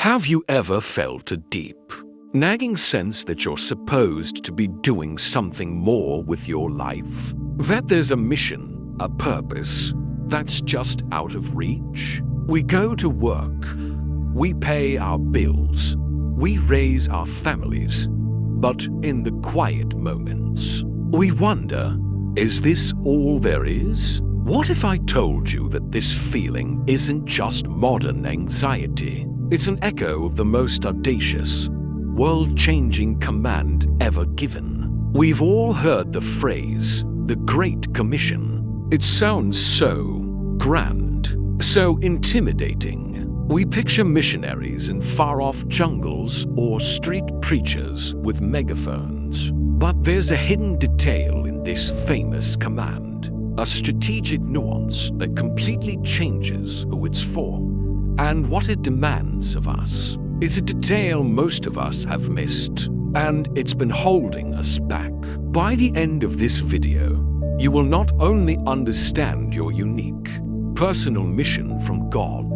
Have you ever felt a deep, nagging sense that you're supposed to be doing something more with your life? That there's a mission, a purpose, that's just out of reach? We go to work, we pay our bills, we raise our families, but in the quiet moments, we wonder, is this all there is? What if I told you that this feeling isn't just modern anxiety? It's an echo of the most audacious, world-changing command ever given. We've all heard the phrase, the Great Commission. It sounds so grand, so intimidating. We picture missionaries in far-off jungles or street preachers with megaphones. But there's a hidden detail in this famous command, a strategic nuance that completely changes who it's for and what it demands of us. It's a detail most of us have missed, and it's been holding us back. By the end of this video, you will not only understand your unique, personal mission from God,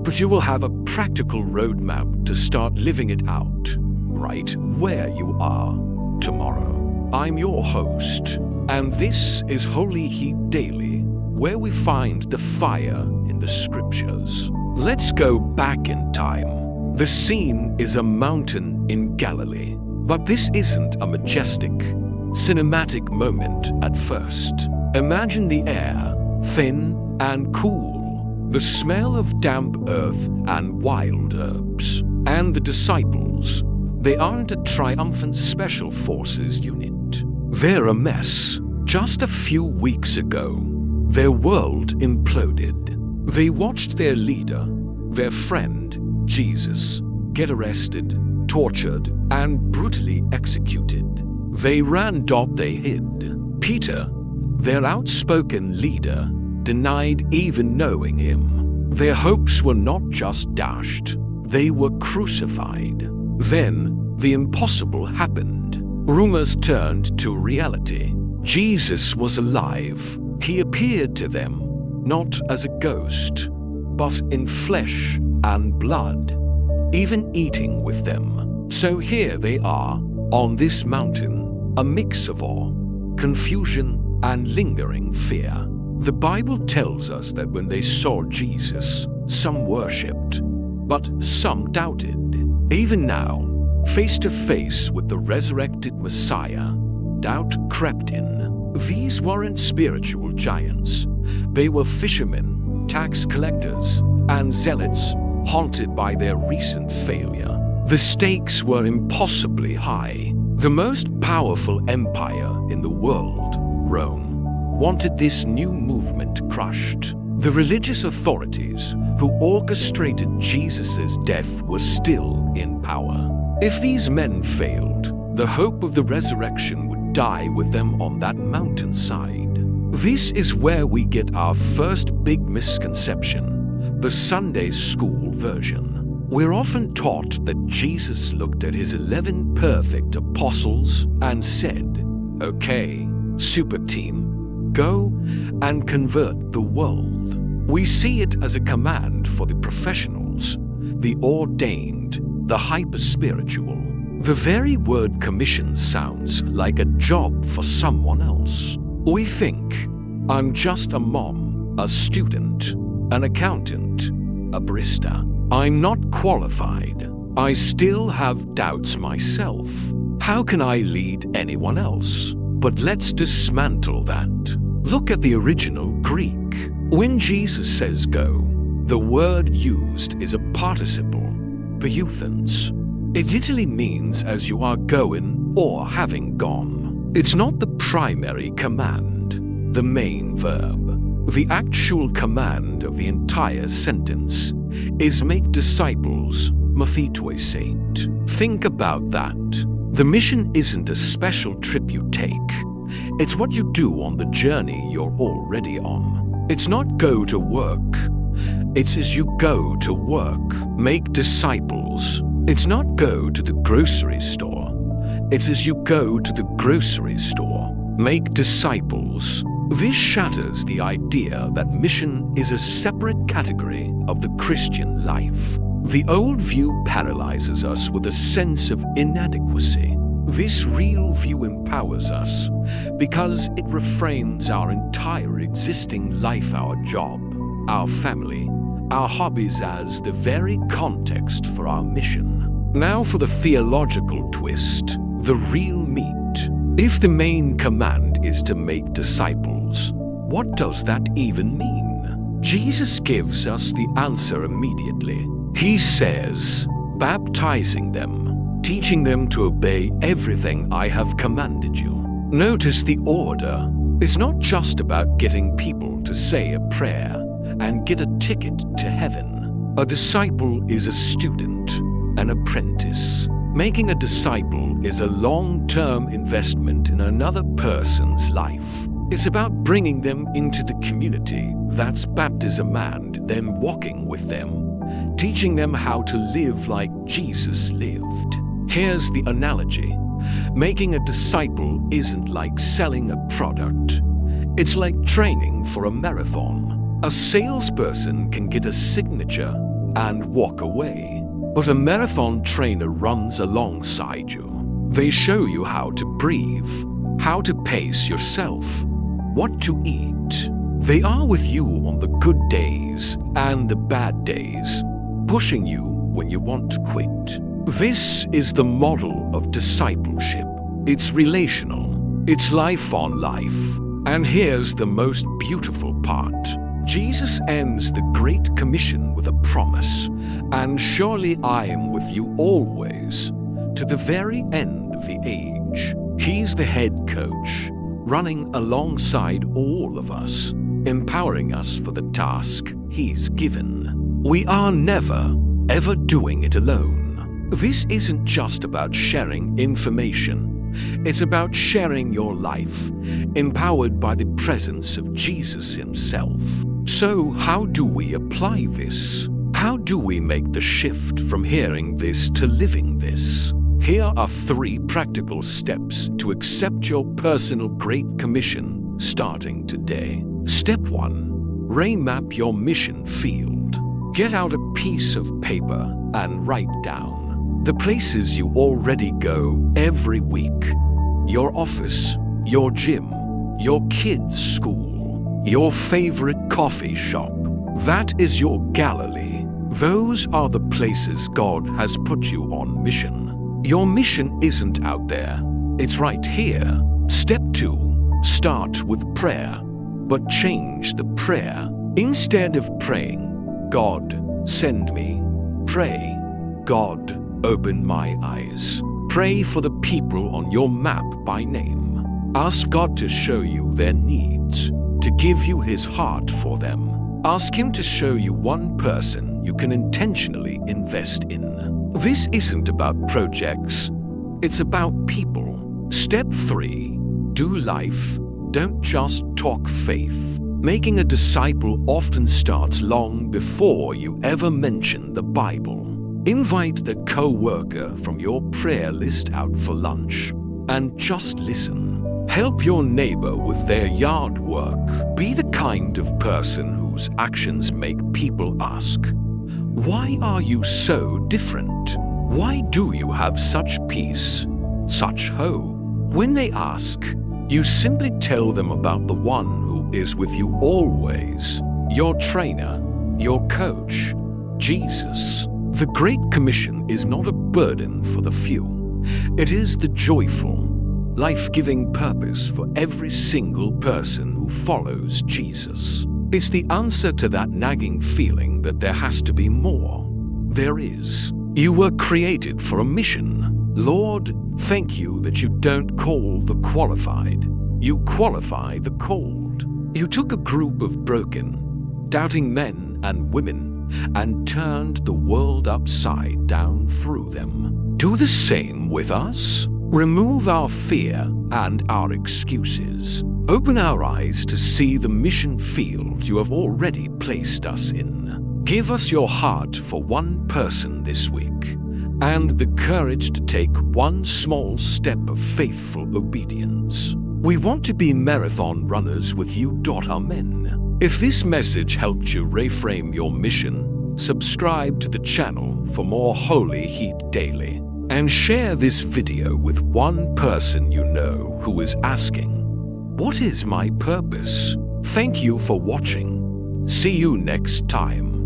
but you will have a practical roadmap to start living it out, right where you are tomorrow. I'm your host, and this is Holy Heat Daily, where we find the fire in the scriptures. Let's go back in time. The scene is a mountain in Galilee, but this isn't a majestic, cinematic moment at first. Imagine the air, thin and cool, the smell of damp earth and wild herbs. And the disciples, they aren't a triumphant special forces unit. They're a mess. Just a few weeks ago, their world imploded. They watched their leader, their friend, Jesus, get arrested, tortured, and brutally executed. They ran. They hid. Peter, their outspoken leader, denied even knowing him. Their hopes were not just dashed, they were crucified. Then, the impossible happened. Rumors turned to reality. Jesus was alive. He appeared to them, not as a ghost, but in flesh and blood, even eating with them. So here they are, on this mountain, a mix of awe, confusion, and lingering fear. The Bible tells us that when they saw Jesus, some worshipped, but some doubted. Even now, face to face with the resurrected Messiah, doubt crept in. These weren't spiritual giants. They were fishermen, tax collectors, and zealots haunted by their recent failure. The stakes were impossibly high. The most powerful empire in the world, Rome, wanted this new movement crushed. The religious authorities who orchestrated Jesus' death were still in power. If these men failed, the hope of the resurrection would die with them on that mountainside. This is where we get our first big misconception, the Sunday school version. We're often taught that Jesus looked at his 11 perfect apostles and said, "Okay, super team, go and convert the world." We see it as a command for the professionals, the ordained, the hyper-spiritual. The very word commission sounds like a job for someone else. We think, I'm just a mom, a student, an accountant, a barista. I'm not qualified. I still have doubts myself. How can I lead anyone else? But let's dismantle that. Look at the original Greek. When Jesus says go, the word used is a participle, peuthens. It literally means as you are going or having gone. It's not the primary command, the main verb. The actual command of the entire sentence is make disciples, mathetoisate. Think about that. The mission isn't a special trip you take. It's what you do on the journey you're already on. It's not go to work. It's as you go to work, make disciples. It's not go to the grocery store. It's as you go to the grocery store, make disciples. This shatters the idea that mission is a separate category of the Christian life. The old view paralyzes us with a sense of inadequacy. This real view empowers us because it reframes our entire existing life, our job, our family, our hobbies as the very context for our mission. Now for the theological twist, the real meat. If the main command is to make disciples, what does that even mean? Jesus gives us the answer immediately. He says, baptizing them, teaching them to obey everything I have commanded you. Notice the order. It's not just about getting people to say a prayer and get a ticket to heaven. A disciple is a student, an apprentice. Making a disciple is a long-term investment in another person's life. It's about bringing them into the community, that's baptism, and then walking with them, teaching them how to live like Jesus lived. Here's the analogy. Making a disciple isn't like selling a product. It's like training for a marathon. A salesperson can get a signature and walk away, but a marathon trainer runs alongside you. They show you how to breathe, how to pace yourself, what to eat. They are with you on the good days and the bad days, pushing you when you want to quit. This is the model of discipleship. It's relational. It's life on life. And here's the most beautiful part. Jesus ends the Great Commission with a promise, and surely I am with you always, to the very end of the age. He's the head coach, running alongside all of us, empowering us for the task he's given. We are never, ever doing it alone. This isn't just about sharing information. It's about sharing your life, empowered by the presence of Jesus himself. So, how do we apply this? How do we make the shift from hearing this to living this? Here are 3 practical steps to accept your personal Great Commission starting today. Step 1. Remap your mission field. Get out a piece of paper and write down the places you already go every week. Your office, your gym, your kids' school, your favorite coffee shop. That is your Galilee. Those are the places God has put you on mission. Your mission isn't out there. It's right here. Step 2. Start with prayer, but change the prayer. Instead of praying, God, send me, pray, God, open my eyes. Pray for the people on your map by name. Ask God to show you their needs, to give you his heart for them. Ask him to show you one person you can intentionally invest in. This isn't about projects, it's about people. Step 3. Do life, don't just talk faith. Making a disciple often starts long before you ever mention the Bible. Invite the co-worker from your prayer list out for lunch and just listen. Help your neighbor with their yard work. Be the kind of person whose actions make people ask, why are you so different? Why do you have such peace, such hope? When they ask, you simply tell them about the one who is with you always, your trainer, your coach, Jesus. The Great Commission is not a burden for the few. It is the joyful, life-giving purpose for every single person who follows Jesus. It's the answer to that nagging feeling that there has to be more. There is. You were created for a mission. Lord, thank you that you don't call the qualified. You qualify the called. You took a group of broken, doubting men and women and turned the world upside down through them. Do the same with us. Remove our fear and our excuses. Open our eyes to see the mission field you have already placed us in. Give us your heart for one person this week, and the courage to take one small step of faithful obedience. We want to be marathon runners with you. Amen. If this message helped you reframe your mission, Subscribe to the channel for more Holy Heat Daily. And share this video with one person you know who is asking, "What is my purpose?" Thank you for watching. See you next time.